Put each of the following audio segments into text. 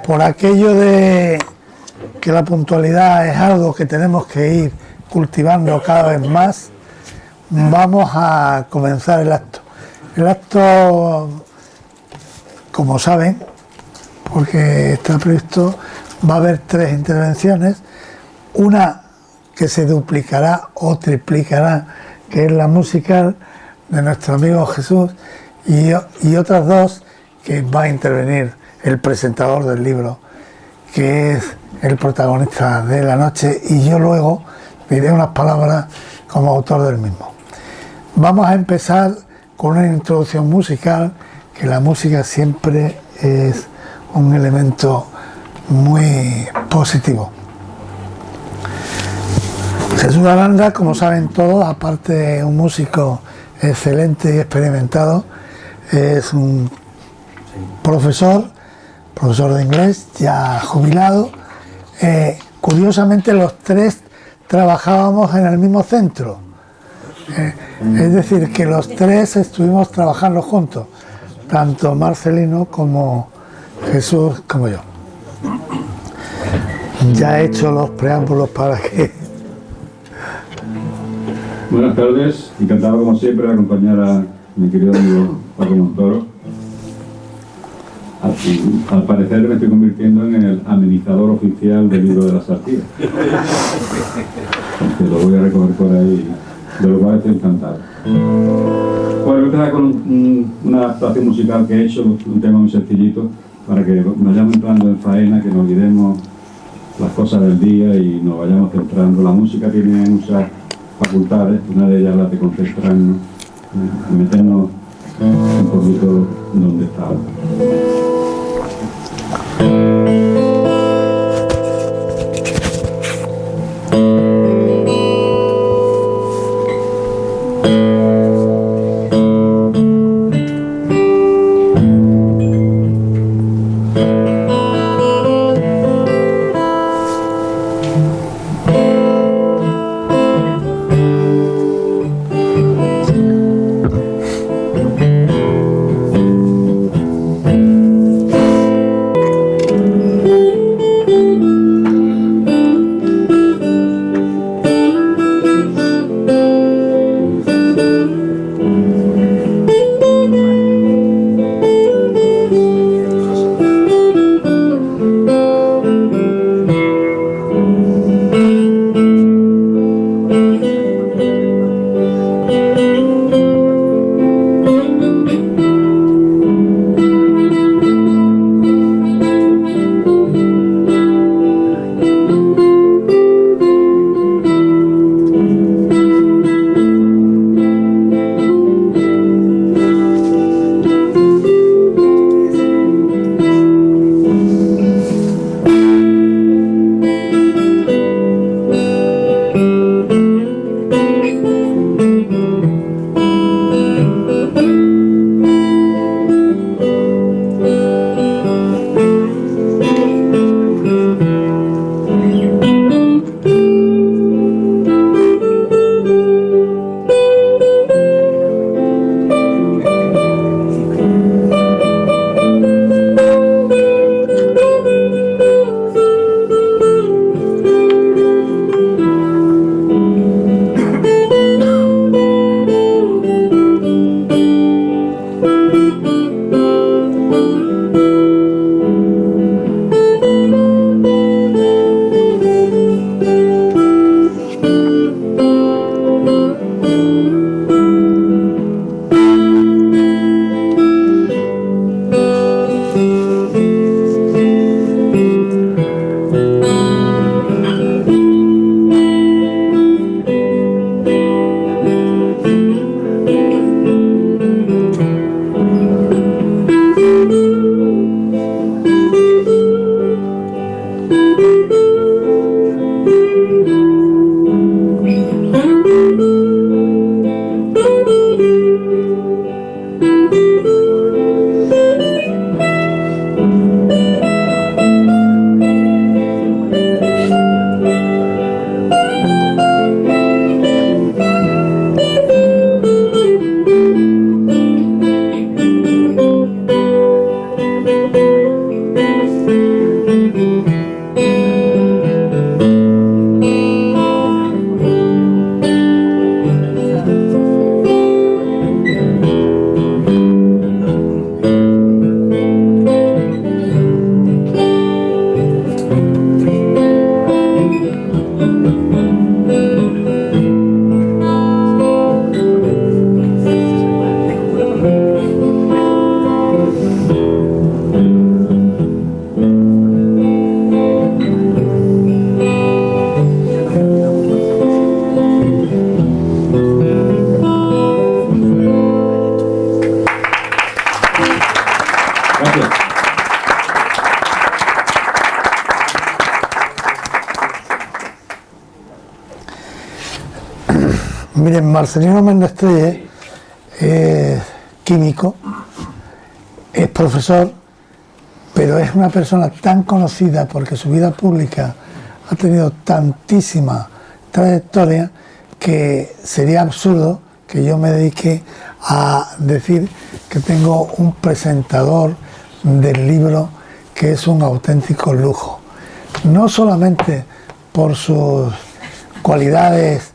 Por aquello de que la puntualidad es algo que tenemos que ir cultivando cada vez más, vamos a comenzar el acto. El acto, como saben, porque está previsto, va a haber 3 intervenciones, una que se duplicará o triplicará, que es la musical de nuestro amigo Jesús, y otras 2 que va a intervenir el presentador del libro, que es el protagonista de la noche, y yo luego diré unas palabras como autor del mismo. Vamos a empezar con una introducción musical, que la música siempre es un elemento muy positivo. Jesús Aranda, como saben todos, aparte de un músico excelente y experimentado, es un profesor de inglés, ya jubilado. Curiosamente, los 3 trabajábamos en el mismo centro. Es decir, que los 3 estuvimos trabajando juntos, tanto Marcelino como Jesús como yo. Ya he hecho los preámbulos para que... Buenas tardes, encantado como siempre de acompañar a mi querido amigo Paco Montoro. Al parecer me estoy convirtiendo en el amenizador oficial del libro de las Artigas. Que lo voy a recoger por ahí, de lo cual estoy encantado. Bueno, voy a empezar con una adaptación musical que he hecho, un tema muy sencillito, para que vayamos entrando en faena, que nos olvidemos las cosas del día y nos vayamos centrando. La música tiene muchas facultades, una de ellas la de concentrarnos y meternos un poquito donde estamos. Miren, Marcelino Méndez es químico, es profesor, pero es una persona tan conocida porque su vida pública ha tenido tantísima trayectoria que sería absurdo que yo me dedique a decir que tengo un presentador del libro que es un auténtico lujo. No solamente por sus cualidades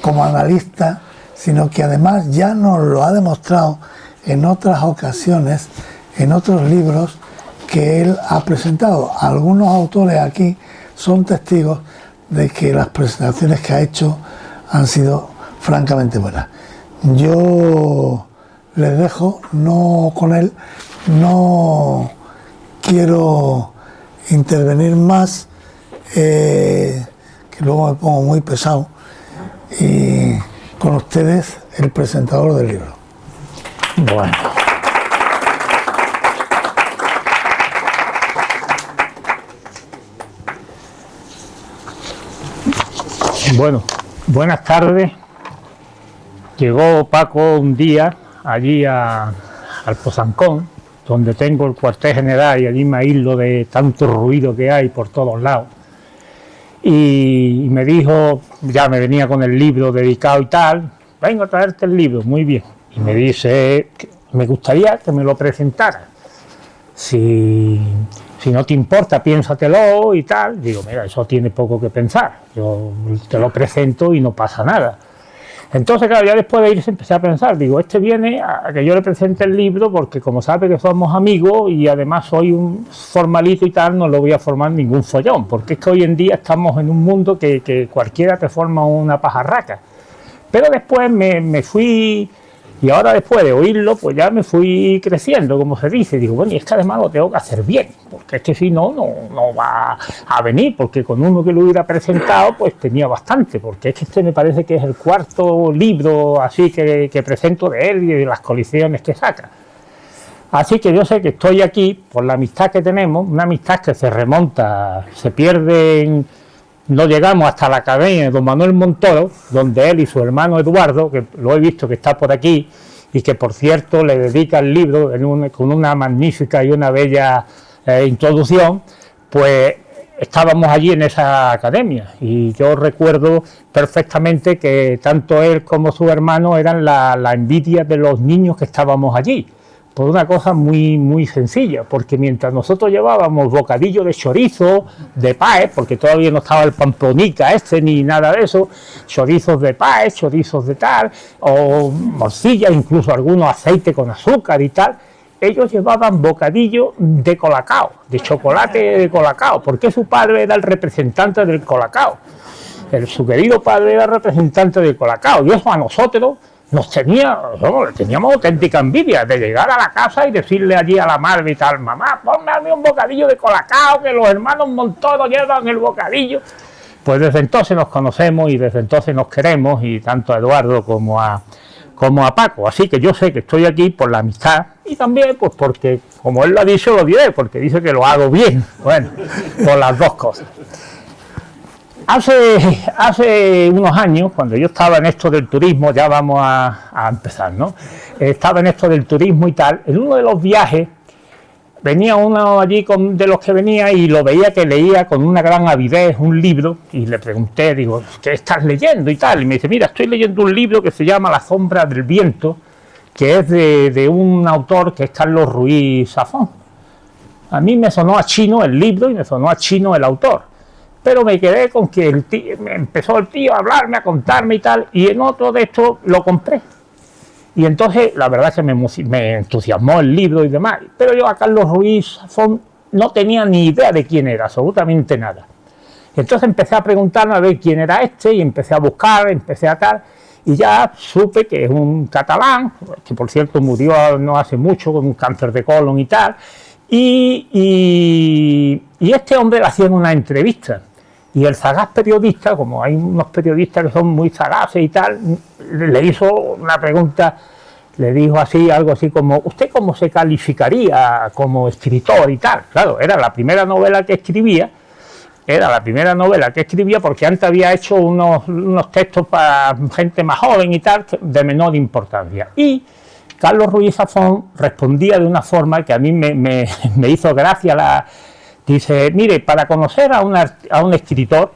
como analista, sino que además ya nos lo ha demostrado en otras ocasiones, en otros libros que él ha presentado. Algunos autores aquí son testigos de que las presentaciones que ha hecho han sido francamente buenas. Yo les dejo, no con él, no quiero intervenir más, que luego me pongo muy pesado, y con ustedes el presentador del libro. Bueno. Bueno, buenas tardes. Llegó Paco un día allí al Pozancón, donde tengo el cuartel general, y allí me aíslo de tanto ruido que hay por todos lados. Y me dijo, ya me venía con el libro dedicado y tal, vengo a traerte el libro, muy bien. Y me dice, me gustaría que me lo presentara. Si no te importa, piénsatelo y tal. Digo, mira, eso tiene poco que pensar. Yo te lo presento y no pasa nada. Entonces, claro, ya después de irse empecé a pensar. Digo, este viene a que yo le presente el libro porque como sabe que somos amigos y además soy un formalito y tal, no lo voy a formar ningún follón. Porque es que hoy en día estamos en un mundo que cualquiera te forma una pajarraca. Pero después me fui... Y ahora después de oírlo, pues ya me fui creciendo, como se dice. Digo, bueno, y es que además lo tengo que hacer bien, porque es que si no, no va a venir, porque con uno que lo hubiera presentado, pues tenía bastante, porque es que este me parece que es el cuarto libro así que presento de él y de las colecciones que saca. Así que yo sé que estoy aquí por la amistad que tenemos, una amistad que se remonta, se pierde no llegamos hasta la academia de don Manuel Montoro, donde él y su hermano Eduardo, que lo he visto que está por aquí, y que por cierto le dedica el libro con una magnífica y una bella introducción, pues estábamos allí en esa academia, y yo recuerdo perfectamente que tanto él como su hermano eran la envidia de los niños que estábamos allí, por una cosa muy sencilla, porque mientras nosotros llevábamos bocadillo de chorizo, de paes, porque todavía no estaba el pamplonica ni nada de eso, chorizos de paes, chorizos de tal, o morcillas, incluso algunos aceite con azúcar y tal, ellos llevaban bocadillo de colacao, de chocolate de colacao, porque su padre era el representante del colacao, su querido padre era el representante del colacao, y eso a nosotros teníamos auténtica envidia de llegar a la casa y decirle allí a la madre y tal, mamá, ponme a mí un bocadillo de colacao, que los hermanos Montoro llevan el bocadillo. Pues desde entonces nos conocemos y desde entonces nos queremos, y tanto a Eduardo como a Paco. Así que yo sé que estoy aquí por la amistad y también pues porque, como él lo ha dicho, lo diré, porque dice que lo hago bien. Bueno, por las dos cosas. Hace unos años, cuando yo estaba en esto del turismo, ya vamos a empezar, ¿no? Estaba en esto del turismo y tal, en uno de los viajes venía uno allí de los que venía y lo veía que leía con una gran avidez un libro, y le pregunté, digo, ¿qué estás leyendo y tal? Y me dice, mira, estoy leyendo un libro que se llama La sombra del viento, que es de un autor que es Carlos Ruiz Zafón. A mí me sonó a chino el libro y me sonó a chino el autor. Pero me quedé con que empezó el tío a hablarme, a contarme y tal, y en otro de estos lo compré. Y entonces, la verdad es que me entusiasmó el libro y demás, pero yo a Carlos Ruiz Zafón no tenía ni idea de quién era, absolutamente nada. Entonces empecé a preguntarme a ver quién era este, y empecé a buscar, empecé a tal, y ya supe que es un catalán, que por cierto murió no hace mucho con un cáncer de colon y tal, y este hombre le hacían una entrevista. Y el sagaz periodista, como hay unos periodistas que son muy sagaces y tal, le hizo una pregunta, le dijo así, algo así como, ¿usted cómo se calificaría como escritor y tal? Claro, era la primera novela que escribía, era la primera novela que escribía, porque antes había hecho unos textos para gente más joven y tal, de menor importancia. Y Carlos Ruiz Zafón respondía de una forma que a mí me hizo gracia. Dice, mire, para conocer a un escritor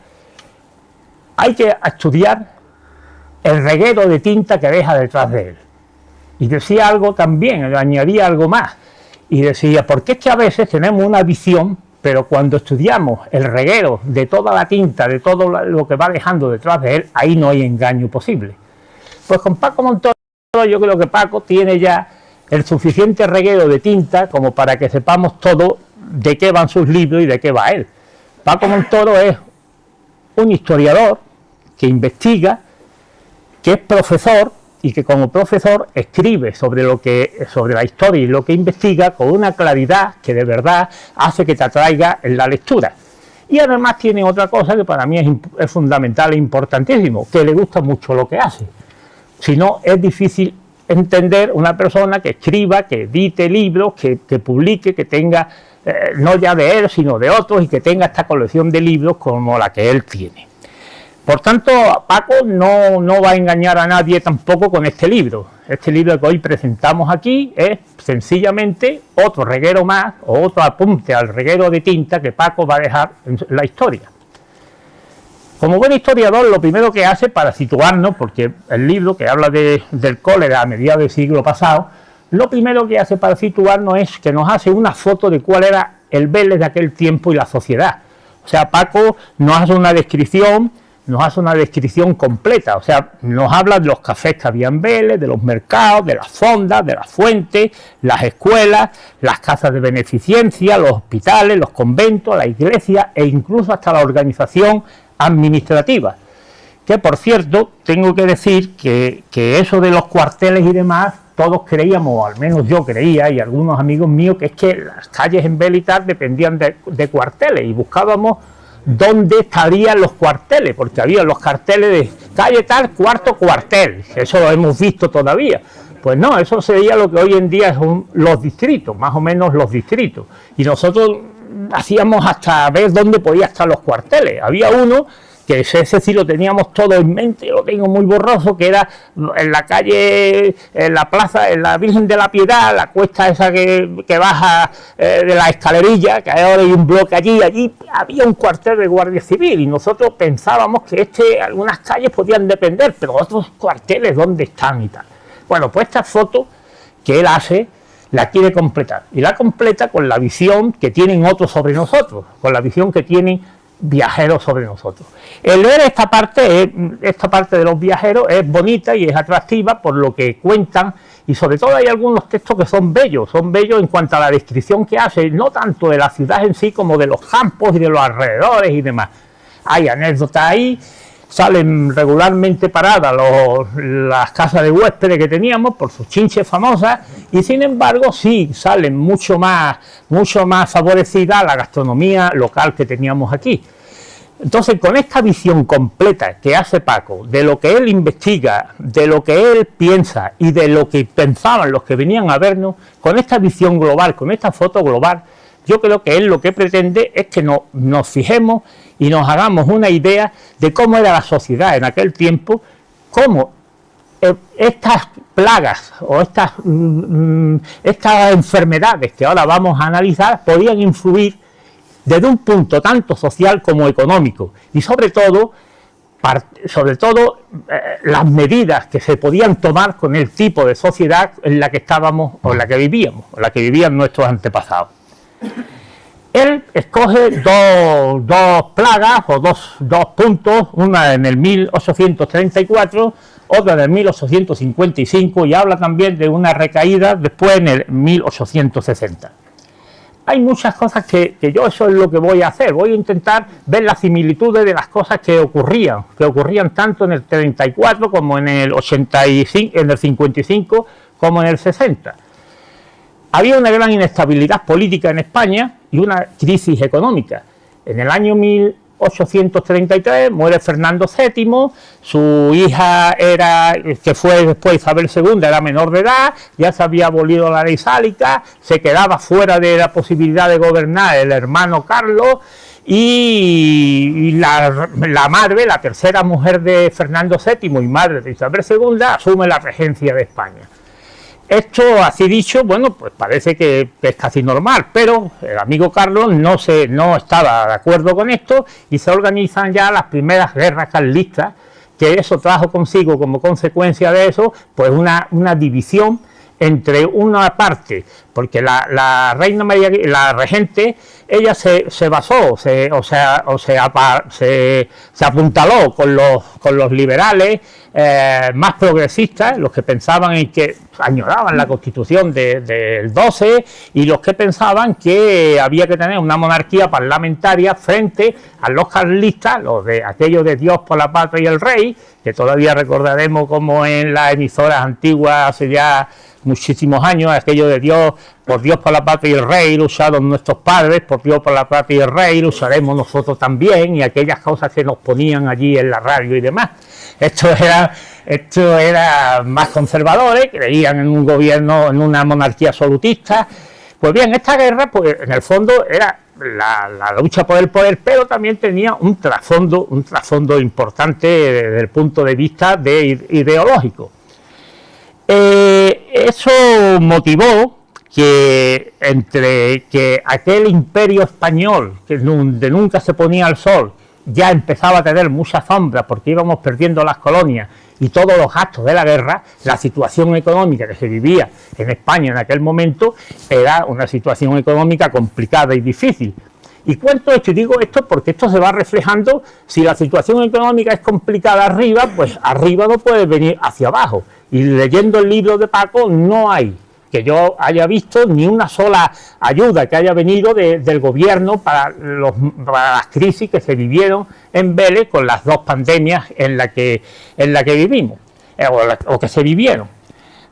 hay que estudiar el reguero de tinta que deja detrás de él. Y decía algo también, añadía algo más, y decía, porque es que a veces tenemos una visión, pero cuando estudiamos el reguero de toda la tinta, de todo lo que va dejando detrás de él, ahí no hay engaño posible. Pues con Paco Montoro, yo creo que Paco tiene ya el suficiente reguero de tinta como para que sepamos todo de qué van sus libros y de qué va él. Paco Montoro es un historiador que investiga, que es profesor y que como profesor escribe sobre la historia y lo que investiga con una claridad que de verdad hace que te atraiga en la lectura. Y además tiene otra cosa que para mí es fundamental e importantísimo, que le gusta mucho lo que hace. Si no, es difícil entender una persona que escriba, que edite libros, que publique, que tenga, no ya de él, sino de otros, y que tenga esta colección de libros como la que él tiene. Por tanto, Paco no va a engañar a nadie tampoco con este libro. Este libro que hoy presentamos aquí es sencillamente otro reguero más, o otro apunte al reguero de tinta que Paco va a dejar en la historia. Como buen historiador, lo primero que hace para situarnos, porque el libro que habla del cólera a mediados del siglo pasado, lo primero que hace para situarnos es que nos hace una foto de cuál era el Vélez de aquel tiempo y la sociedad. O sea, Paco nos hace una descripción completa, o sea, nos habla de los cafés que había en Vélez, de los mercados, de las fondas, de las fuentes, las escuelas, las casas de beneficencia, los hospitales, los conventos, la iglesia e incluso hasta la organización administrativa. Que por cierto, tengo que decir que eso de los cuarteles y demás, todos creíamos, o al menos yo creía, y algunos amigos míos, que es que las calles en Vélez y tal dependían de cuarteles, y buscábamos dónde estarían los cuarteles, porque había los carteles de calle tal, cuarto cuartel, eso lo hemos visto todavía. Pues no, eso sería lo que hoy en día son los distritos, más o menos los distritos. Y nosotros hacíamos hasta ver dónde podían estar los cuarteles. Había uno que ese sí lo teníamos todo en mente, lo tengo muy borroso, que era en la calle, en la plaza, en la Virgen de la Piedad, la cuesta esa que baja de la escalerilla, que ahora hay un bloque allí había un cuartel de Guardia Civil, y nosotros pensábamos que algunas calles podían depender, pero otros cuarteles, ¿dónde están y tal? Bueno, pues esta foto que él hace, la quiere completar, y la completa con la visión que tienen otros sobre nosotros, con la visión que tienen viajeros sobre nosotros. El leer esta parte de los viajeros es bonita y es atractiva por lo que cuentan, y sobre todo hay algunos textos que son bellos en cuanto a la descripción que hace, no tanto de la ciudad en sí como de los campos y de los alrededores y demás. Hay anécdotas ahí, salen regularmente paradas las casas de huéspedes que teníamos por sus chinches famosas, y sin embargo sí salen mucho más favorecida la gastronomía local que teníamos aquí. Entonces, con esta visión completa que hace Paco de lo que él investiga, de lo que él piensa y de lo que pensaban los que venían a vernos, con esta visión global, con esta foto global, yo creo que él lo que pretende es que nos fijemos y nos hagamos una idea de cómo era la sociedad en aquel tiempo, cómo estas plagas o estas enfermedades que ahora vamos a analizar podían influir desde un punto tanto social como económico, y sobre todo las medidas que se podían tomar con el tipo de sociedad en la que estábamos o en la que vivíamos, o en la que vivían nuestros antepasados. Él escoge dos plagas o dos puntos, una en el 1834, otra en el 1855, y habla también de una recaída después en el 1860. Hay muchas cosas que yo eso es lo que voy a hacer, voy a intentar ver las similitudes de las cosas que ocurrían tanto en el 34 como en el 85, en el 55 como en el 60. Había una gran inestabilidad política en España y una crisis económica. En el año 1833 muere Fernando VII, su hija que fue después Isabel II, era menor de edad, ya se había abolido la ley sálica, se quedaba fuera de la posibilidad de gobernar el hermano Carlos, y la madre, la tercera mujer de Fernando VII y madre de Isabel II, asume la regencia de España. Esto, así dicho, bueno, pues parece que es casi normal, pero el amigo Carlos no estaba de acuerdo con esto y se organizan ya las primeras guerras carlistas, que eso trajo consigo como consecuencia de eso, pues una división entre una parte, porque la reina María, la regente, ella se basó, se apuntaló con los liberales más progresistas, los que pensaban en que añoraban la Constitución del 12 y los que pensaban que había que tener una monarquía parlamentaria frente a los carlistas, los de aquellos de Dios por la patria y el rey, que todavía recordaremos como en las emisoras antiguas hace ya muchísimos años, aquello de Dios, por Dios por la patria y el rey, lucharon nuestros padres, por Dios por la patria y el rey, lucharemos nosotros también, y aquellas cosas que nos ponían allí en la radio y demás. Esto era más conservadores, creían en un gobierno, en una monarquía absolutista. Pues bien, esta guerra, pues en el fondo era la lucha por el poder, pero también tenía un trasfondo importante desde el punto de vista ideológico. Eso motivó que entre que aquel imperio español, que donde nunca se ponía el sol, ya empezaba a tener mucha sombra porque íbamos perdiendo las colonias y todos los gastos de la guerra, la situación económica que se vivía en España en aquel momento era una situación económica complicada y difícil. Y cuento esto y digo esto porque esto se va reflejando. Si la situación económica es complicada arriba, pues arriba no puede venir hacia abajo. Y leyendo el libro de Paco no hay que yo haya visto ni una sola ayuda que haya venido del gobierno para las crisis que se vivieron en Vélez con las dos pandemias en la que vivimos, o que se vivieron.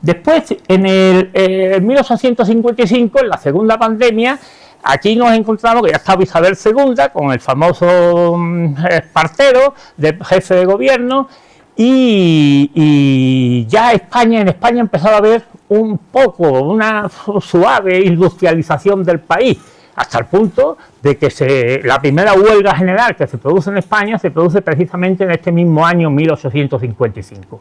Después, en 1855, en la segunda pandemia, aquí nos encontramos que ya estaba Isabel II con el famoso Espartero, de jefe de gobierno, y ya en España empezaba a haber un poco, una suave industrialización del país, hasta el punto de que la primera huelga general que se produce en España se produce precisamente en este mismo año 1855.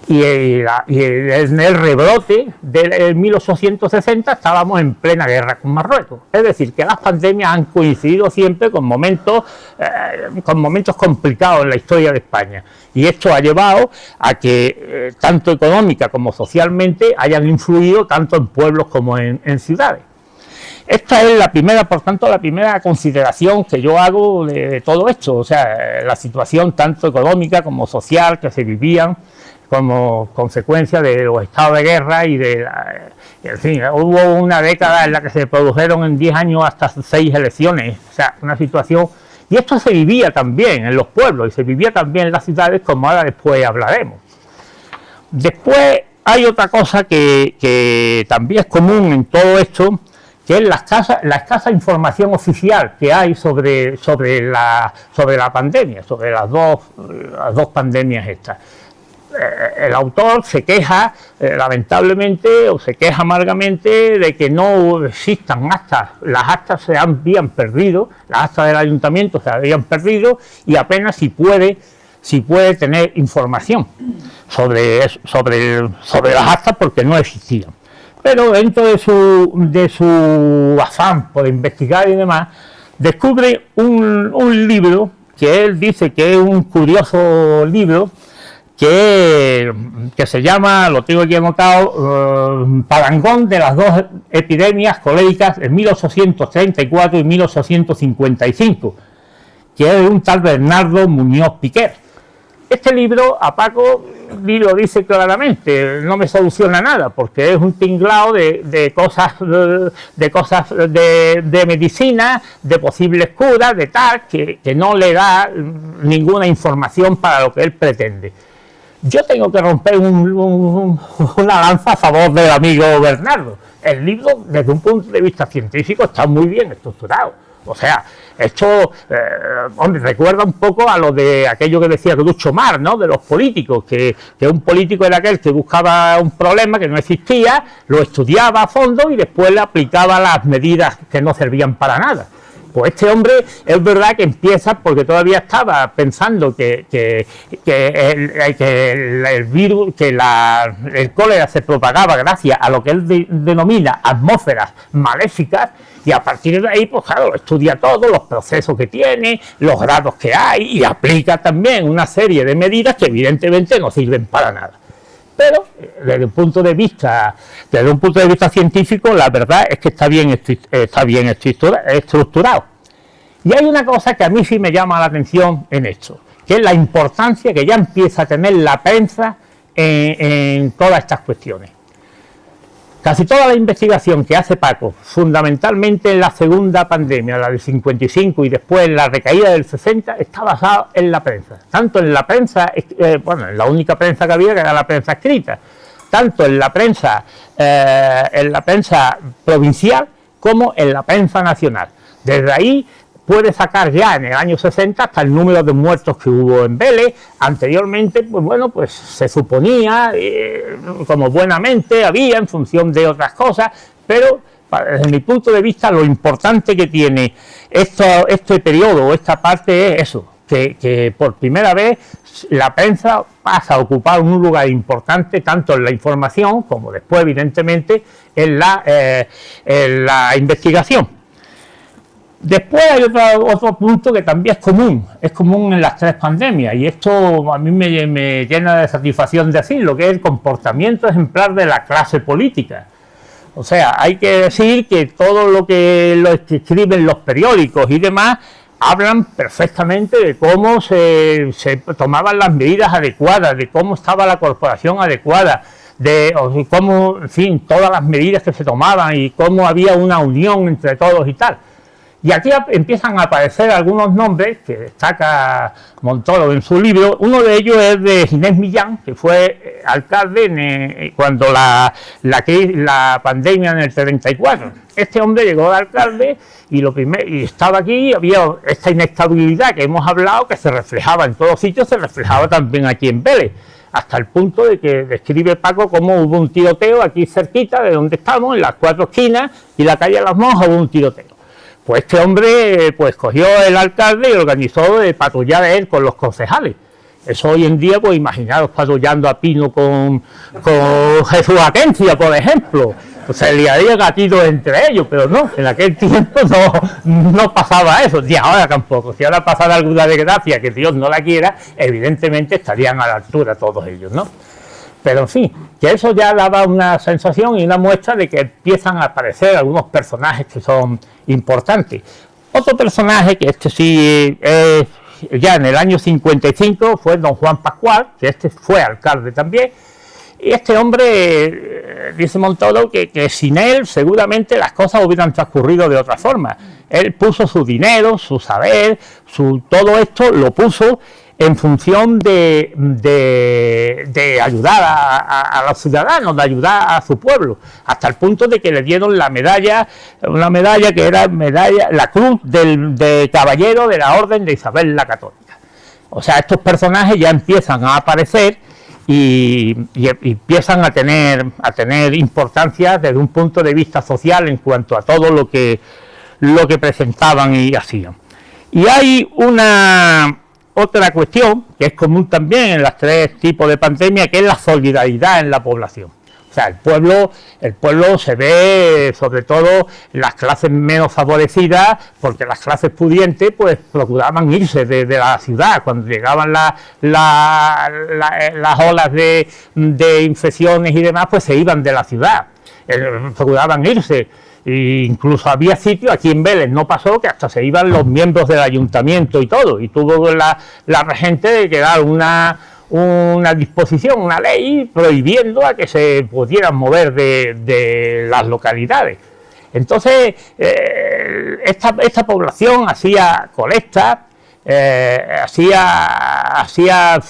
Y en el rebrote del 1860 estábamos en plena guerra con Marruecos. Es decir, que las pandemias han coincidido siempre con momentos complicados en la historia de España. Y esto ha llevado a que, tanto económica como socialmente, hayan influido tanto en pueblos como en ciudades. Esta es por tanto, la primera consideración que yo hago de todo esto, o sea, la situación tanto económica como social que se vivían como consecuencia de los estados de guerra y en fin, hubo una década en la que se produjeron en 10 años hasta 6 elecciones, o sea, una situación, y esto se vivía también en los pueblos y se vivía también en las ciudades, como ahora después hablaremos. Después hay otra cosa que también es común en todo esto, que es la escasa información oficial que hay sobre la pandemia, sobre las dos pandemias estas. El autor se queja, lamentablemente, o se queja amargamente de que no existan actas. Las actas se habían perdido, las actas del ayuntamiento se habían perdido y apenas si puede tener información sobre las actas porque no existían. Pero dentro de su afán por investigar y demás, descubre un libro que él dice que es un curioso libro, que se llama, lo tengo aquí anotado, Parangón de las dos epidemias coléricas en 1834 y 1855, que es de un tal Bernardo Muñoz Piquer. Este libro, a Paco lo dice claramente, no me soluciona nada, porque es un tinglao de cosas de medicina, de posibles curas, de tal, que no le da ninguna información para lo que él pretende. Yo tengo que romper una lanza a favor del amigo Bernardo. El libro, desde un punto de vista científico, está muy bien estructurado. O sea, esto recuerda un poco a lo de aquello que decía Groucho Marx, ¿no? De los políticos, que un político era aquel que buscaba un problema que no existía, lo estudiaba a fondo y después le aplicaba las medidas que no servían para nada. Pues este hombre es verdad que empieza porque todavía estaba pensando que el virus, que el cólera se propagaba gracias a lo que él denomina atmósferas maléficas, y a partir de ahí, pues claro, estudia todo, los procesos que tiene, los grados que hay, y aplica también una serie de medidas que evidentemente no sirven para nada. Pero desde un punto de vista científico, la verdad es que está bien estructurado. Y hay una cosa que a mí sí me llama la atención en esto, que es la importancia que ya empieza a tener la prensa en todas estas cuestiones. Casi toda la investigación que hace Paco, fundamentalmente en la segunda pandemia, la del 55 y después en la recaída del 60, está basada en la prensa. Tanto en la prensa, en la única prensa que había, que era la prensa escrita, tanto en la prensa provincial como en la prensa nacional. Desde ahí puede sacar ya en el año 60 hasta el número de muertos que hubo en Vélez. Anteriormente, pues se suponía, como buenamente había, en función de otras cosas, pero desde mi punto de vista lo importante que tiene este periodo, esta parte, es eso, que por primera vez la prensa pasa a ocupar un lugar importante tanto en la información como después, evidentemente, en la investigación. Después hay otro punto que también es común en las tres pandemias, y esto a mí me llena de satisfacción decirlo, que es el comportamiento ejemplar de la clase política. O sea, hay que decir que todo lo que escriben los periódicos y demás hablan perfectamente de cómo se tomaban las medidas adecuadas, de cómo estaba la corporación adecuada, de cómo, en fin, todas las medidas que se tomaban y cómo había una unión entre todos y tal. Y aquí empiezan a aparecer algunos nombres que destaca Montoro en su libro. Uno de ellos es de Ginés Millán, que fue alcalde cuando la pandemia en el 34. Este hombre llegó de alcalde y estaba aquí, y había esta inestabilidad que hemos hablado, que se reflejaba en todos sitios, se reflejaba también aquí en Vélez, hasta el punto de que describe Paco cómo hubo un tiroteo aquí cerquita de donde estamos, en las 4 esquinas y la calle de las Monjas, hubo un tiroteo. Pues este hombre cogió el alcalde y organizó de patrullar él con los concejales. Eso hoy en día, pues imaginaros patrullando a Pino con Jesús Atencia, por ejemplo. Pues se liaría gatitos entre ellos, pero no, en aquel tiempo no pasaba eso, ni ahora tampoco. Si ahora pasara alguna desgracia, que Dios no la quiera, evidentemente estarían a la altura todos ellos, ¿no? Pero en fin, que eso ya daba una sensación y una muestra de que empiezan a aparecer algunos personajes que son importantes. Otro personaje, que sí ya en el año 55, fue don Juan Pascual, que fue alcalde también. Y este hombre, dice Montoro, que sin él seguramente las cosas hubieran transcurrido de otra forma. Él puso su dinero, su saber, todo esto lo puso en función de ayudar a los ciudadanos, de ayudar a su pueblo, hasta el punto de que le dieron una medalla que era la cruz de caballero de la Orden de Isabel la Católica. O sea, estos personajes ya empiezan a aparecer y empiezan a tener importancia desde un punto de vista social en cuanto a todo lo que presentaban y hacían. Y hay otra cuestión que es común también en los tres tipos de pandemia, que es la solidaridad en la población. O sea, el pueblo se ve, sobre todo las clases menos favorecidas, porque las clases pudientes pues procuraban irse de la ciudad. Cuando llegaban las olas de infecciones y demás, pues se iban de la ciudad, procuraban irse. E incluso había sitios, aquí en Vélez no pasó, que hasta se iban los miembros del ayuntamiento y todo, y tuvo la regente de que dar una disposición, una ley prohibiendo a que se pudieran mover de las localidades. Entonces esta población hacía colectas, hacía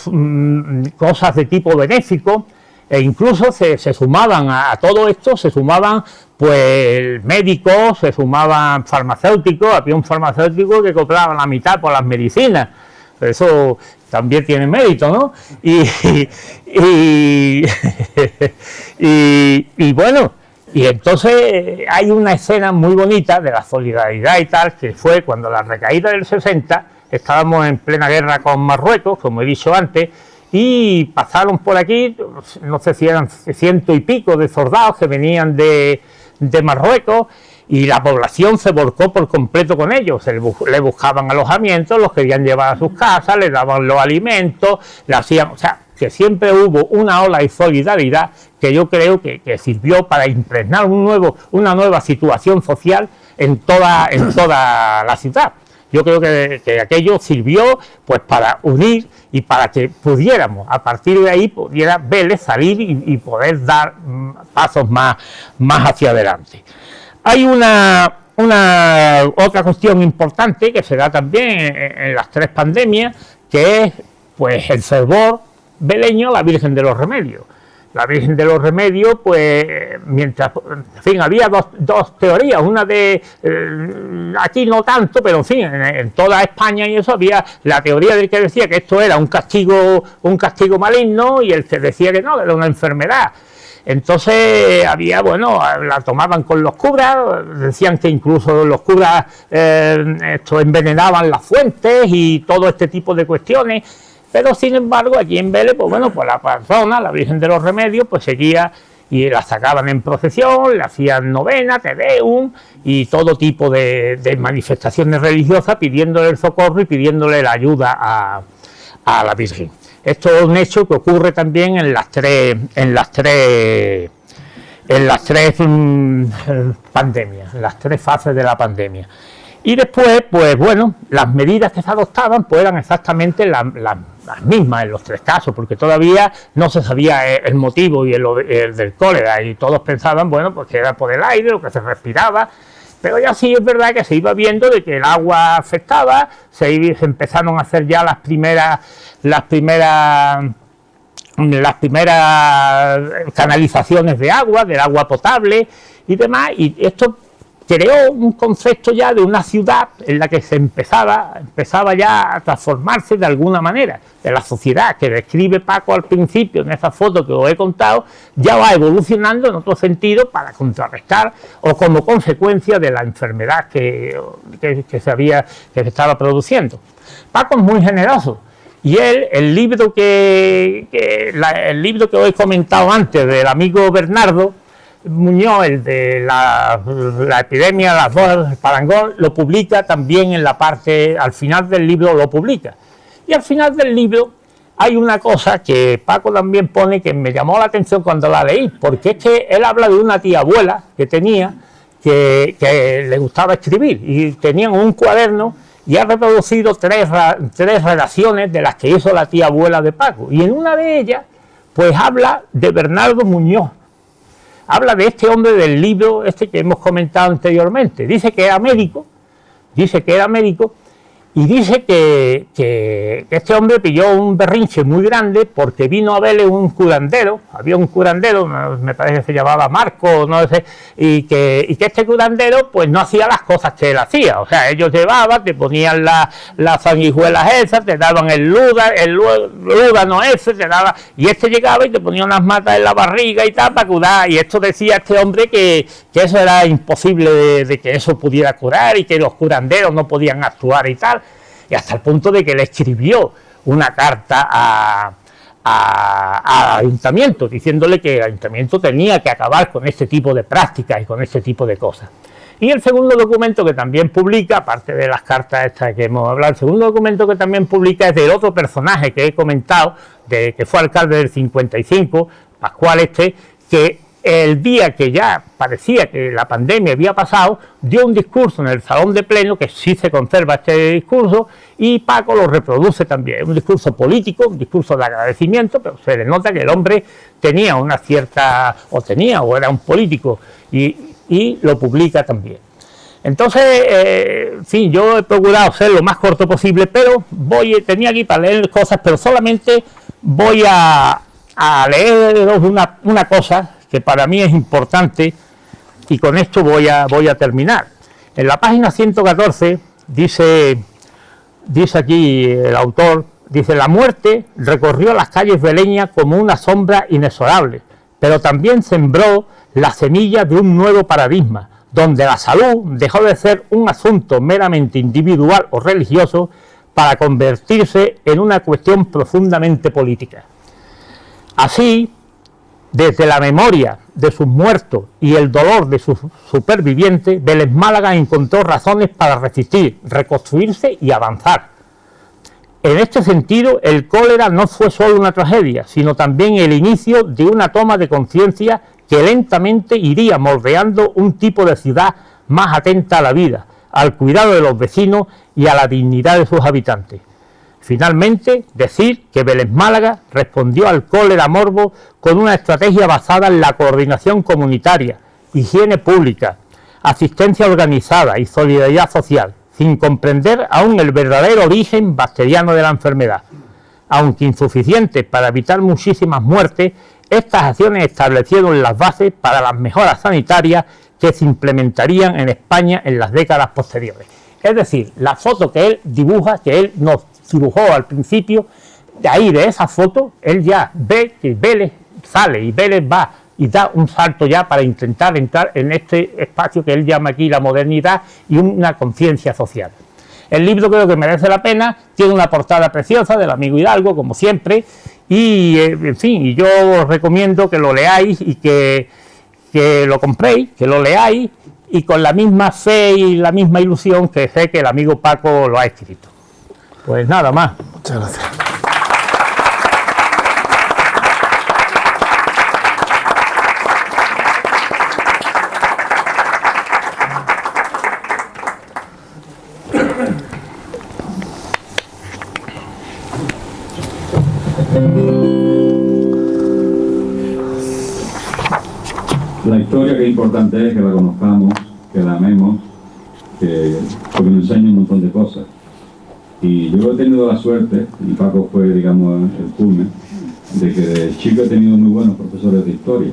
cosas de tipo benéfico, e incluso se sumaban a todo esto, se sumaban pues médicos, se sumaban farmacéuticos. Había un farmacéutico que cobraba la mitad por las medicinas, eso también tiene mérito, ¿no? Y bueno, Y entonces hay una escena muy bonita de la solidaridad y tal, que fue cuando la recaída del 60, estábamos en plena guerra con Marruecos, como he dicho antes, y pasaron por aquí, no sé si eran 100 y pico de soldados que venían de Marruecos, y la población se volcó por completo con ellos, le buscaban alojamiento, los querían llevar a sus casas, les daban los alimentos, le hacían, o sea, que siempre hubo una ola de solidaridad que yo creo que sirvió para impregnar una nueva situación social en toda la ciudad. Yo creo que aquello sirvió pues para unir y para que pudiéramos, a partir de ahí, pudiera Vélez salir y poder dar pasos más hacia adelante. Hay una otra cuestión importante que se da también en las tres pandemias, que es pues el fervor veleño a la Virgen de los Remedios. La Virgen de los Remedios, pues, mientras, en fin, había dos teorías, una de, aquí no tanto, pero en fin, en toda España y eso había la teoría del que decía que esto era un castigo maligno, y el que decía que no, que era una enfermedad. Entonces había, bueno, la tomaban con los curas, decían que incluso los curas envenenaban las fuentes y todo este tipo de cuestiones. Pero sin embargo aquí en Vélez, pues bueno, pues la patrona, la Virgen de los Remedios, pues seguía y la sacaban en procesión, le hacían novena, te deum y todo tipo de manifestaciones religiosas pidiéndole el socorro y pidiéndole la ayuda a la Virgen. Esto es un hecho que ocurre también en las tres pandemias, en las tres fases de la pandemia. Y después, pues bueno, las medidas que se adoptaban pues eran exactamente las mismas en los tres casos, porque todavía no se sabía el motivo y el del cólera, y todos pensaban, bueno, pues que era por el aire, lo que se respiraba, pero ya sí es verdad que se iba viendo de que el agua afectaba, se empezaron a hacer ya las primeras canalizaciones de agua, del agua potable y demás, y esto creó un concepto ya de una ciudad en la que se empezaba ya a transformarse de alguna manera, de la sociedad que describe Paco al principio en esa foto que os he contado, ya va evolucionando en otro sentido para contrarrestar o como consecuencia de la enfermedad que se estaba produciendo. Paco es muy generoso, y él, el libro que os he comentado antes del amigo Bernardo Muñoz, el de la epidemia, las dos, el parangón, lo publica también en la parte, al final del libro lo publica. Y al final del libro hay una cosa que Paco también pone que me llamó la atención cuando la leí, porque es que él habla de una tía abuela que tenía, que le gustaba escribir, y tenían un cuaderno, y ha reproducido tres redacciones de las que hizo la tía abuela de Paco, y en una de ellas pues habla de Bernardo Muñoz. Habla de este hombre del libro que hemos comentado anteriormente. Dice que era médico, y dice que este hombre pilló un berrinche muy grande porque vino a verle un curandero, había un curandero, me parece que se llamaba Marco, no sé, y que este curandero pues no hacía las cosas que él hacía, o sea, ellos llevaban, te ponían las sanguijuelas esas, te daban el lúgano ese, te daba, y este llegaba y te ponía unas matas en la barriga y tal para curar, y esto decía este hombre que eso era imposible de que eso pudiera curar y que los curanderos no podían actuar y tal. Y hasta el punto de que le escribió una carta al ayuntamiento, diciéndole que el ayuntamiento tenía que acabar con este tipo de prácticas y con este tipo de cosas. Y el segundo documento que también publica, aparte de las cartas estas que hemos hablado, el segundo documento que también publica es del otro personaje que he comentado, que fue alcalde del 55, Pascual que el día que ya parecía que la pandemia había pasado, dio un discurso en el salón de pleno, que sí se conserva este discurso, y Paco lo reproduce también, un discurso político, un discurso de agradecimiento, pero se le nota que el hombre tenía una cierta, o era un político, y lo publica también. Entonces, sí, yo he procurado ser lo más corto posible, pero tenía aquí para leer cosas, pero solamente voy a leeros una cosa que para mí es importante, y con esto voy a terminar. En la página 114 dice aquí el autor, dice: la muerte recorrió las calles veleñas como una sombra inexorable, pero también sembró la semilla de un nuevo paradigma, donde la salud dejó de ser un asunto meramente individual o religioso para convertirse en una cuestión profundamente política. Así, desde la memoria de sus muertos y el dolor de sus supervivientes, Vélez Málaga encontró razones para resistir, reconstruirse y avanzar. En este sentido, el cólera no fue solo una tragedia, sino también el inicio de una toma de conciencia que lentamente iría moldeando un tipo de ciudad más atenta a la vida, al cuidado de los vecinos y a la dignidad de sus habitantes. Finalmente, decir que Vélez Málaga respondió al cólera morbo con una estrategia basada en la coordinación comunitaria, higiene pública, asistencia organizada y solidaridad social, sin comprender aún el verdadero origen bacteriano de la enfermedad. Aunque insuficientes para evitar muchísimas muertes, estas acciones establecieron las bases para las mejoras sanitarias que se implementarían en España en las décadas posteriores. Es decir, la foto que él dibuja, que él nos dibujó al principio, de ahí de esa foto, él ya ve que Vélez sale y Vélez va y da un salto ya para intentar entrar en este espacio que él llama aquí la modernidad y una conciencia social. El libro creo que merece la pena, tiene una portada preciosa del amigo Hidalgo, como siempre, y en fin, y yo os recomiendo que lo leáis y que lo compréis, que lo leáis, y con la misma fe y la misma ilusión que sé que el amigo Paco lo ha escrito. Pues nada más. Muchas gracias. La historia, que importante es que la conozcamos, que la amemos, porque nos enseña un montón de cosas. Y yo he tenido la suerte, y Paco fue, digamos, el culmen, de que de chico he tenido muy buenos profesores de historia,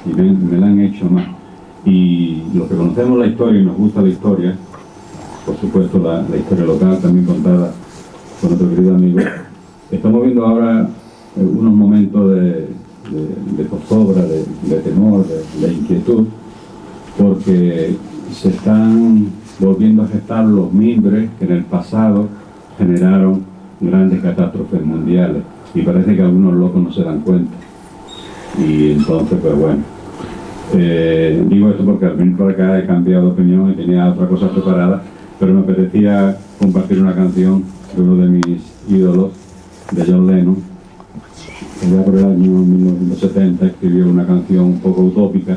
y me la han hecho más. Y los que conocemos la historia y nos gusta la historia, por supuesto la historia local también contada con otro querido amigo, estamos viendo ahora unos momentos de zozobra, de temor, de inquietud, porque se están volviendo a gestar los mimbres que en el pasado generaron grandes catástrofes mundiales, y parece que algunos locos no se dan cuenta. Y entonces, pues bueno, digo esto porque al venir para acá he cambiado de opinión y tenía otra cosa preparada, pero me apetecía compartir una canción de uno de mis ídolos, de John Lennon. Allá por el año 1970 escribió una canción un poco utópica,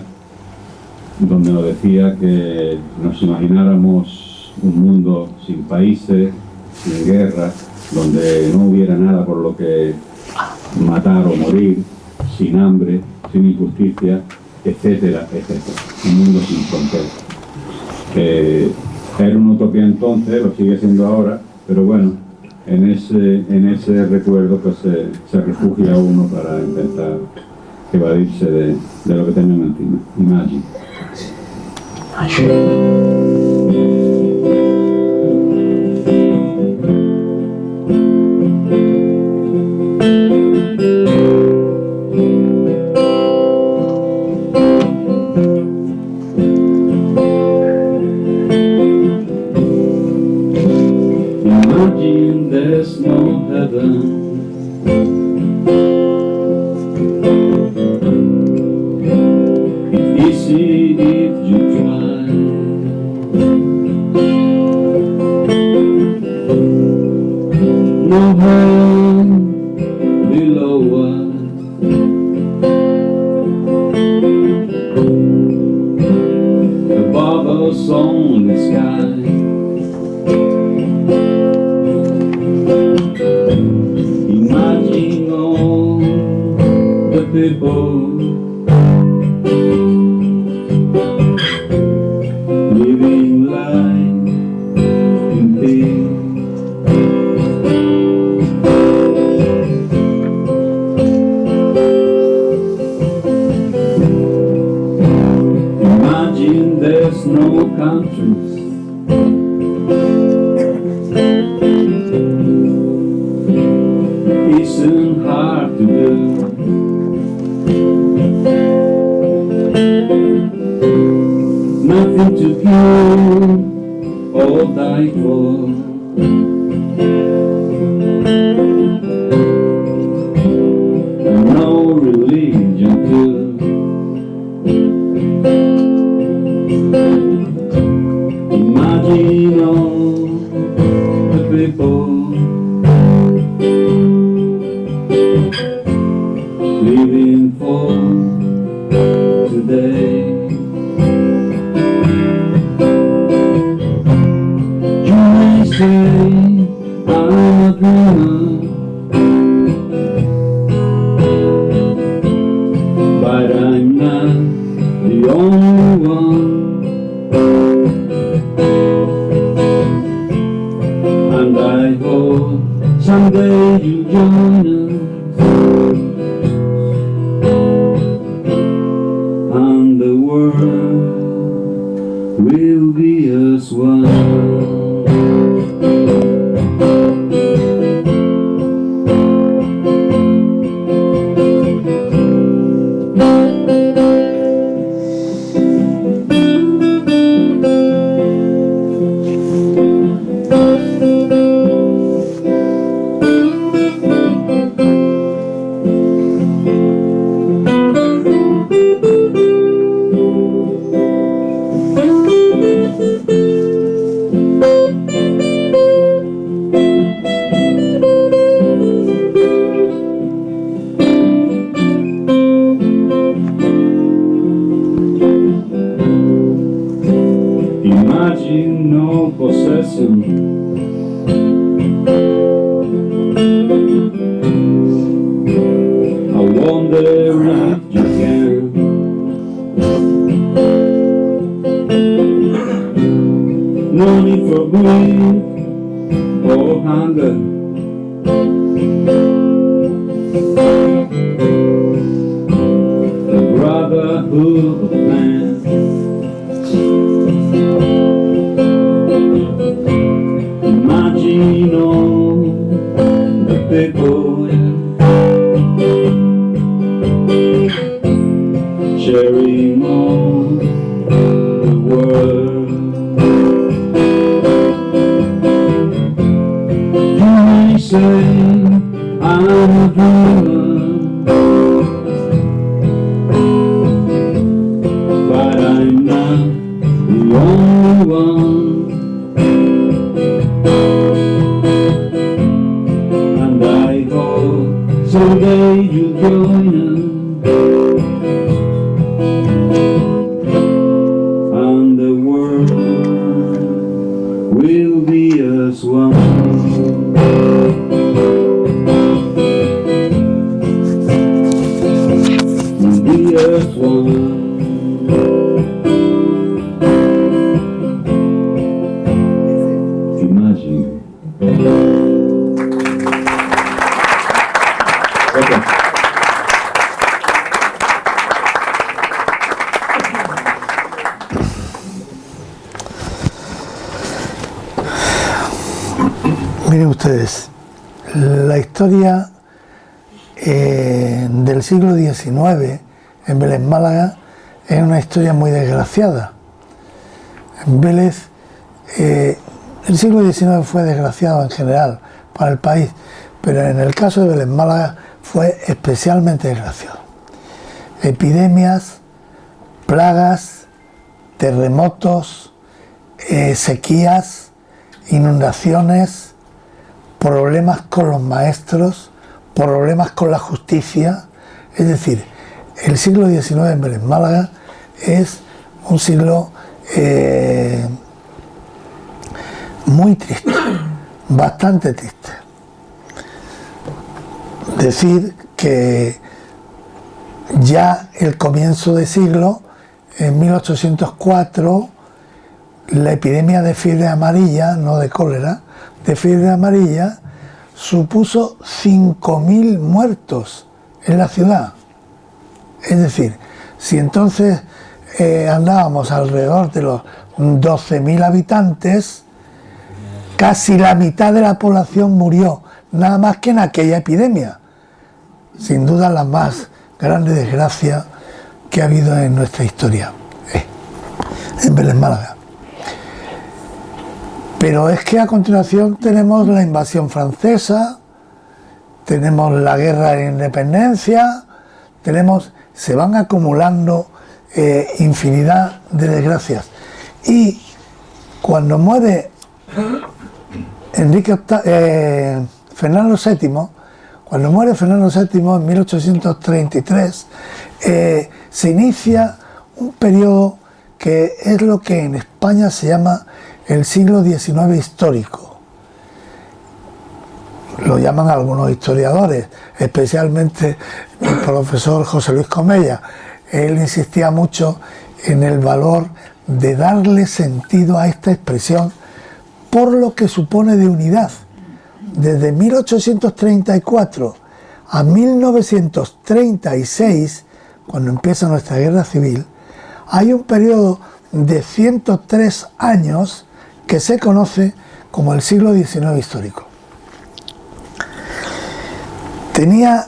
donde nos decía que nos imagináramos un mundo sin países, sin guerra, donde no hubiera nada por lo que matar o morir, sin hambre, sin injusticia, etcétera, etcétera. Un mundo sin fronteras. Era una utopía entonces, lo sigue siendo ahora, pero bueno, en ese recuerdo pues se refugia uno para intentar evadirse de lo que tenemos encima. Imagine. Imagine there's no heaven. It's easy if you try. No hell below us. Above us only sky. Imagine all the people living life in peace. Imagine there's no countries. Isn't hard to do. people. And no religion could. Imagine all the people living for today. You may say I'm a dreamer, but I'm not the only one. And I hope someday you'll join us, and the world will be as one. Imagine no possession, I wonder if you can. No need for greed or hunger, the brotherhood of man. Imagine all the people sharing all the world. You may say I'm a dreamer, but I'm not the only one. And I hope someday you'll join us, and the world will be as one. Will be as one. Imagine. Okay. Miren ustedes, la historia del siglo XIX en Vélez Málaga es una historia muy desgraciada. En Vélez, el siglo XIX fue desgraciado en general para el país, pero en el caso de Vélez Málaga fue especialmente desgraciado. Epidemias, plagas, terremotos, sequías, inundaciones, problemas con los maestros, problemas con la justicia. Es decir, el siglo XIX en Vélez Málaga es un siglo muy triste, bastante triste. Decir que ya el comienzo de siglo, en 1804, la epidemia de fiebre amarilla, no de cólera, de fiebre amarilla, supuso 5.000 muertos en la ciudad. Es decir, si entonces andábamos alrededor de los 12.000 habitantes, casi la mitad de la población murió, nada más que en aquella epidemia. Sin duda la más grande desgracia que ha habido en nuestra historia, en Vélez Málaga. Pero es que a continuación tenemos la invasión francesa, tenemos la guerra de independencia, se van acumulando infinidad de desgracias. Y cuando muere Fernando VII, cuando muere Fernando VII en 1833, se inicia un periodo que es lo que en España se llama el siglo XIX histórico. Lo llaman algunos historiadores, especialmente el profesor José Luis Comella. Él insistía mucho en el valor de darle sentido a esta expresión por lo que supone de unidad. Desde 1834 a 1936, cuando empieza nuestra guerra civil, hay un periodo de 103 años que se conoce como el siglo XIX histórico. Tenía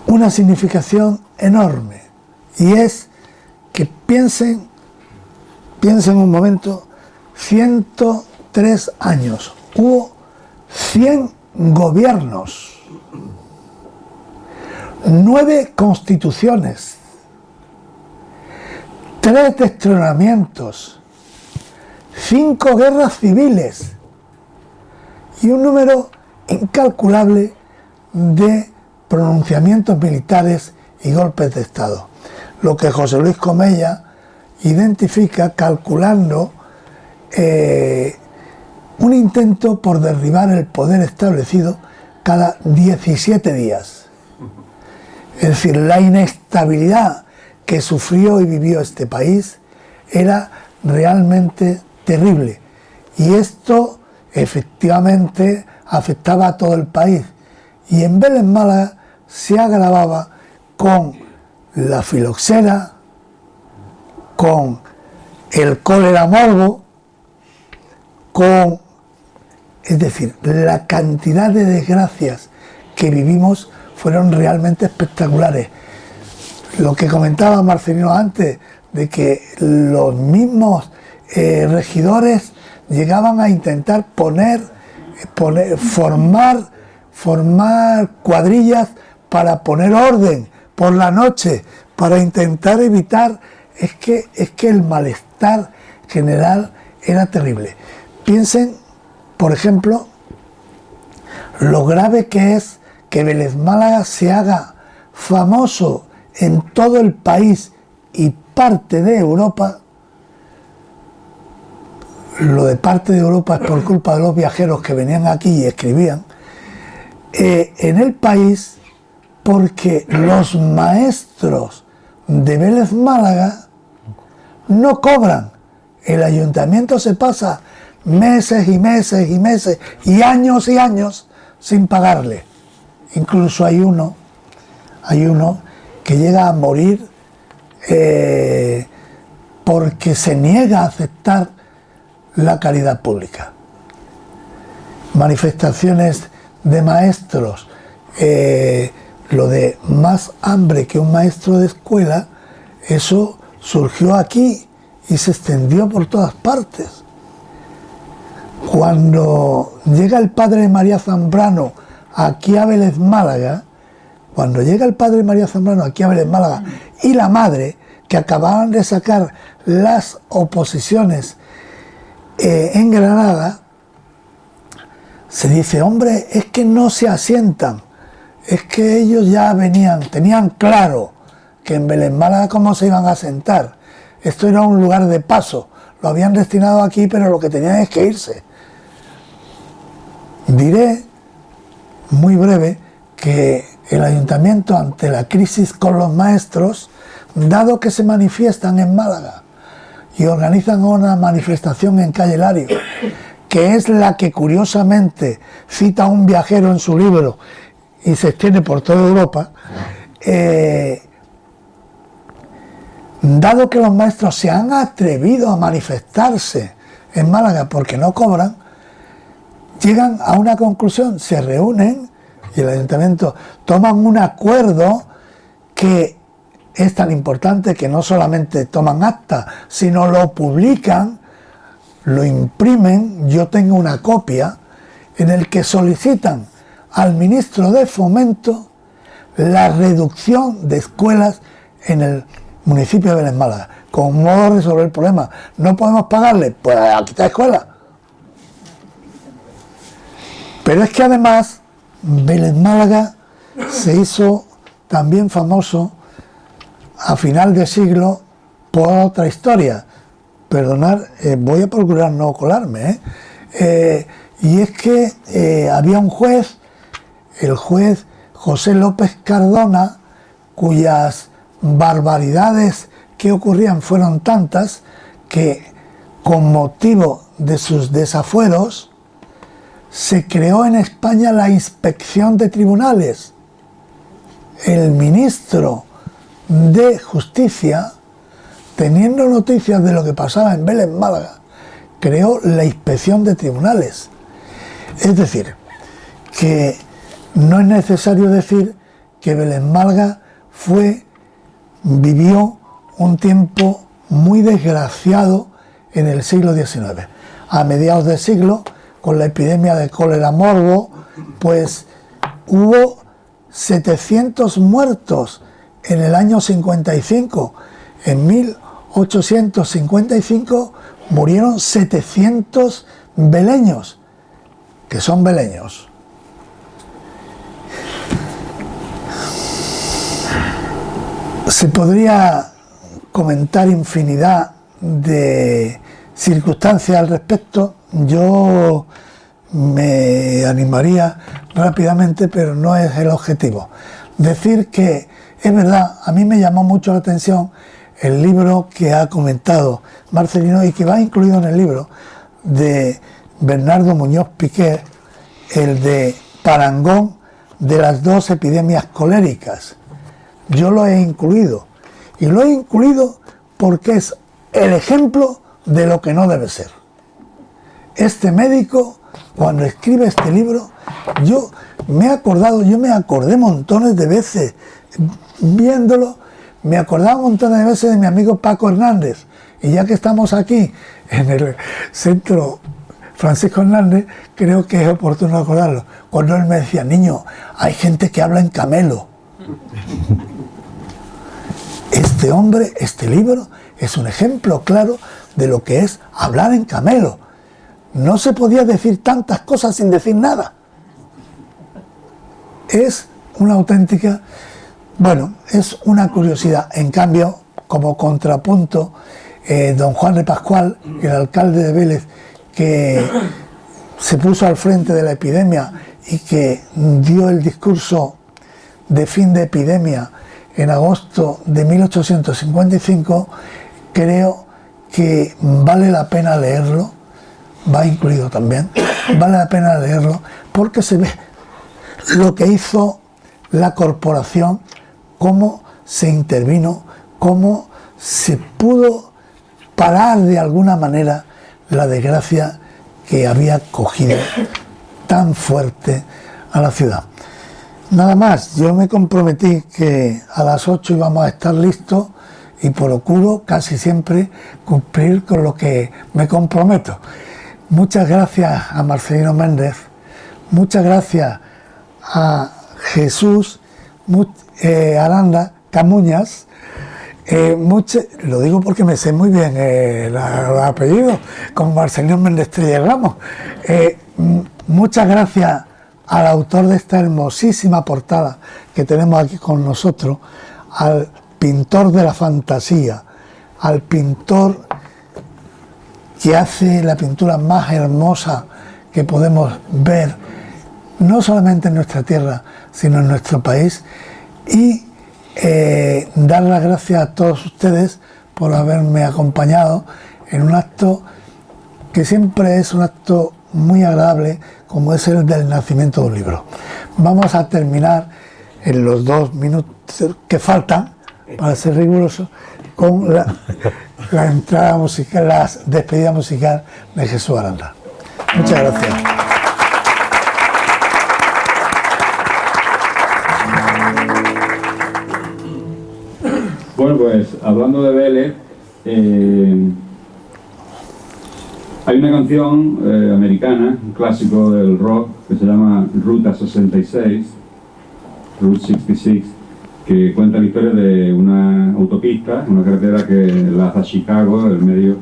una significación enorme, y es que piensen un momento, 103 años, hubo 100 gobiernos, 9 constituciones, 3 destronamientos, 5 guerras civiles y un número incalculable de pronunciamientos militares y golpes de Estado. Lo que José Luis Comella identifica calculando un intento por derribar el poder establecido cada 17 días. Es decir, la inestabilidad que sufrió y vivió este país era realmente terrible. Y esto efectivamente afectaba a todo el país. Y en Vélez Málaga se agravaba con la filoxera, con el cólera morbo, es decir, la cantidad de desgracias que vivimos fueron realmente espectaculares. Lo que comentaba Marcelino antes, de que los mismos regidores llegaban a intentar formar cuadrillas para poner orden por la noche, para intentar evitar, es que el malestar general era terrible. Piensen, por ejemplo, lo grave que es que Vélez Málaga se haga famoso en todo el país y parte de Europa. Lo de parte de Europa es por culpa de los viajeros que venían aquí y escribían. En el país, porque los maestros de Vélez Málaga no cobran. El ayuntamiento se pasa meses y meses y meses y años sin pagarle. Incluso hay uno que llega a morir porque se niega a aceptar la caridad pública. Manifestaciones de maestros, lo de más hambre que un maestro de escuela, eso surgió aquí y se extendió por todas partes. Cuando llega el padre María Zambrano aquí a Vélez Málaga, y la madre, que acababan de sacar las oposiciones en Granada, se dice, hombre, es que no se asientan, es que ellos ya tenían claro que en Vélez Málaga cómo se iban a asentar. Esto era un lugar de paso, lo habían destinado aquí, pero lo que tenían es que irse. Diré, muy breve, que el ayuntamiento, ante la crisis con los maestros, dado que se manifiestan en Málaga y organizan una manifestación en Calle Lario, que es la que curiosamente cita un viajero en su libro y se extiende por toda Europa, dado que los maestros se han atrevido a manifestarse en Málaga porque no cobran, llegan a una conclusión, se reúnen y el ayuntamiento toman un acuerdo que es tan importante que no solamente toman acta, sino lo publican lo imprimen, yo tengo una copia, en el que solicitan al ministro de Fomento la reducción de escuelas en el municipio de Vélez Málaga, con modo de resolver el problema. ¿No podemos pagarle? Pues a quitar escuelas. Pero es que además Vélez Málaga se hizo también famoso a final de siglo por otra historia. Perdonad, voy a procurar no colarme, y es que había un juez, el juez José López Cardona, cuyas barbaridades que ocurrían fueron tantas que, con motivo de sus desafueros, se creó en España la Inspección de Tribunales. El ministro de Justicia, teniendo noticias de lo que pasaba en Vélez Málaga, creó la Inspección de Tribunales. Es decir, que no es necesario decir que Vélez Málaga vivió un tiempo muy desgraciado en el siglo XIX. A mediados del siglo, con la epidemia de cólera morbo, pues hubo 700 muertos en el año 55. En 1855 murieron 700 veleños, que son veleños. Se podría comentar infinidad de circunstancias al respecto. Yo me animaría rápidamente, pero no es el objetivo. Decir que es verdad, a mí me llamó mucho la atención el libro que ha comentado Marcelino y que va incluido en el libro de Bernardo Muñoz Piqué, el de Parangón de las dos epidemias coléricas. Yo lo he incluido, y lo he incluido porque es el ejemplo de lo que no debe ser. Este médico, cuando escribe este libro, yo me acordé montones de veces viéndolo, me acordaba montones de veces de mi amigo Paco Hernández, y ya que estamos aquí en el centro Francisco Hernández, creo que es oportuno acordarlo, cuando él me decía: niño, hay gente que habla en camelo. Este hombre, este libro, es un ejemplo claro de lo que es hablar en camelo. No se podía decir tantas cosas sin decir nada. Es una auténtica... Bueno, es una curiosidad. En cambio, como contrapunto, don Juan de Pascual, el alcalde de Vélez, que se puso al frente de la epidemia y que dio el discurso de fin de epidemia en agosto de 1855, creo que vale la pena leerlo, va incluido también, vale la pena leerlo porque se ve lo que hizo la corporación, cómo se intervino, cómo se pudo parar de alguna manera la desgracia que había cogido tan fuerte a la ciudad. Nada más, yo me comprometí que a las 8 íbamos a estar listos y procuro casi siempre cumplir con lo que me comprometo. Muchas gracias a Marcelino Méndez, muchas gracias a Jesús Aranda Camuñas, lo digo porque me sé muy bien los apellidos, con Marcelino Méndez Trella Ramos. Muchas gracias al autor de esta hermosísima portada que tenemos aquí con nosotros, al pintor de la fantasía, al pintor que hace la pintura más hermosa que podemos ver, no solamente en nuestra tierra, sino en nuestro país, y dar las gracias a todos ustedes por haberme acompañado en un acto que siempre es un acto muy agradable, como es el del nacimiento de un libro. Vamos a terminar en los 2 minutos que faltan, para ser riguroso, con la entrada musical, la despedida musical de Jesús Aranda. Muchas gracias. Bueno, pues hablando de Vélez, Hay una canción americana, un clásico del rock, que se llama Ruta 66, Route 66, que cuenta la historia de una autopista, una carretera que enlaza Chicago, el medio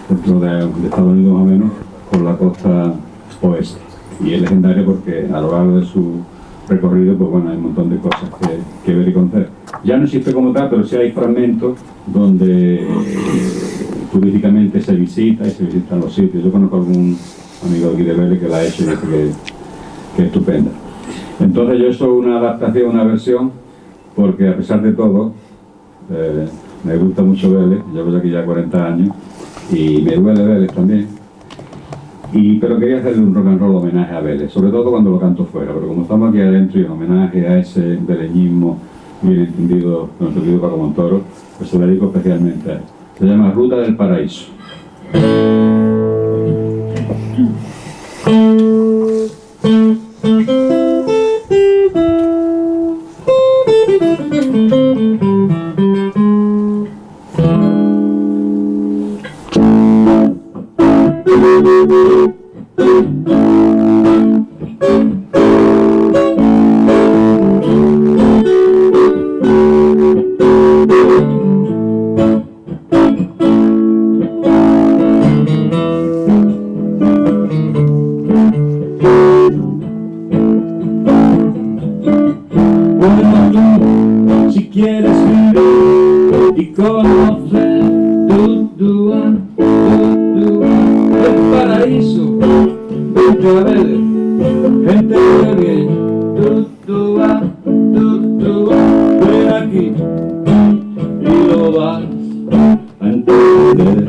centro de Estados Unidos más o menos, por la costa oeste. Y es legendario porque a lo largo de su recorrido, pues bueno, hay un montón de cosas que ver y conocer. Ya no existe como tal, pero sí hay fragmentos donde turísticamente se visita y se visitan los sitios. Yo conozco a algún amigo de aquí de Vélez que la ha hecho y dice que es estupenda. Entonces yo he hecho una adaptación, una versión, porque a pesar de todo, me gusta mucho Vélez, llevo aquí ya 40 años, y me duele Vélez también, pero quería hacerle un rock and roll homenaje a Vélez, sobre todo cuando lo canto fuera, pero como estamos aquí adentro y en homenaje a ese veleñismo bien entendido con nuestro querido Paco Montoro, pues se lo dedico especialmente a él. Se llama Ruta del Paraíso. Si quieres vivir y conocer el paraíso, vente a Vélez, gente de bien, ven aquí y lo vas a entender.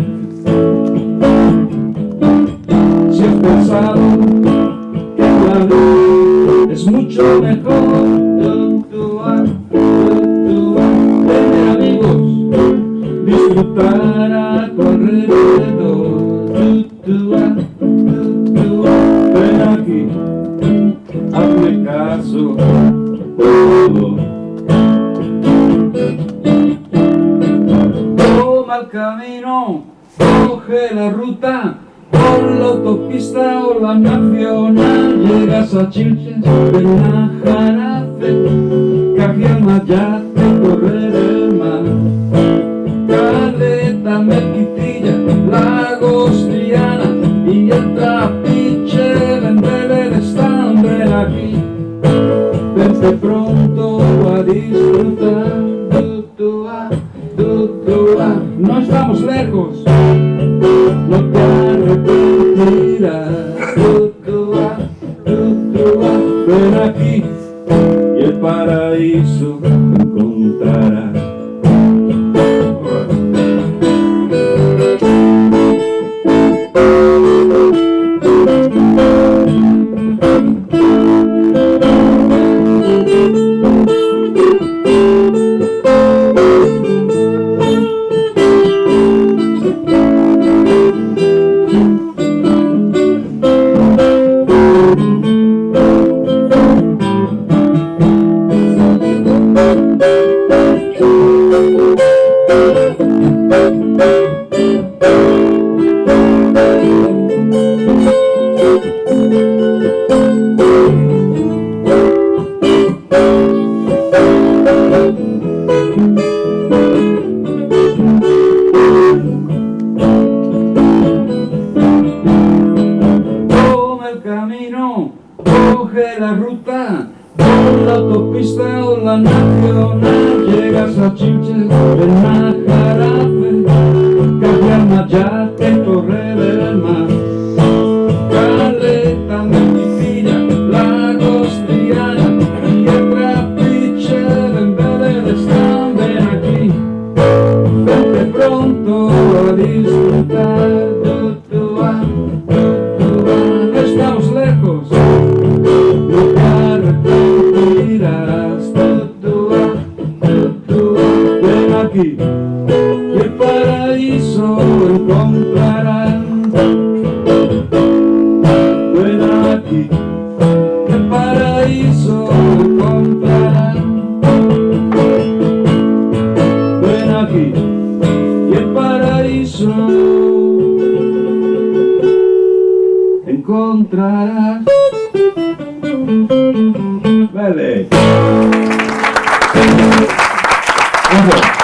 Si has pensado que la vida es mucho mejor, tener amigos, disfrutar a tu alrededor. Ven aquí, hazme caso, toma el camino, coge la ruta, por la autopista o la nacional, llegas a Chilches, Benajarafe, Cajiamayate, Correr el Mar, Caleta, Melquitilla, Lagos, Triana y el Trapiche, Vélez están, ven aquí, vente pronto a disfrutar, no estamos lejos, no te arrepentirás, ven aquí y el paraíso encontrarás. Toma el camino, coge la ruta, por la autopista o la nacional, llegas a Chilches, Benajarafe, Cajiamayate, Correr el Mar, Caleta, Melquitilla, Lagos, Triana y el Trapiche, Vélez están, ven aquí, vente pronto a disfrutar, no estamos lejos, no te arrepentirás, ven aquí y el paraíso encontrarás. Ven aquí, el paraíso encontrarás. Ven aquí y el paraíso encontrarás. Vale. Gracias.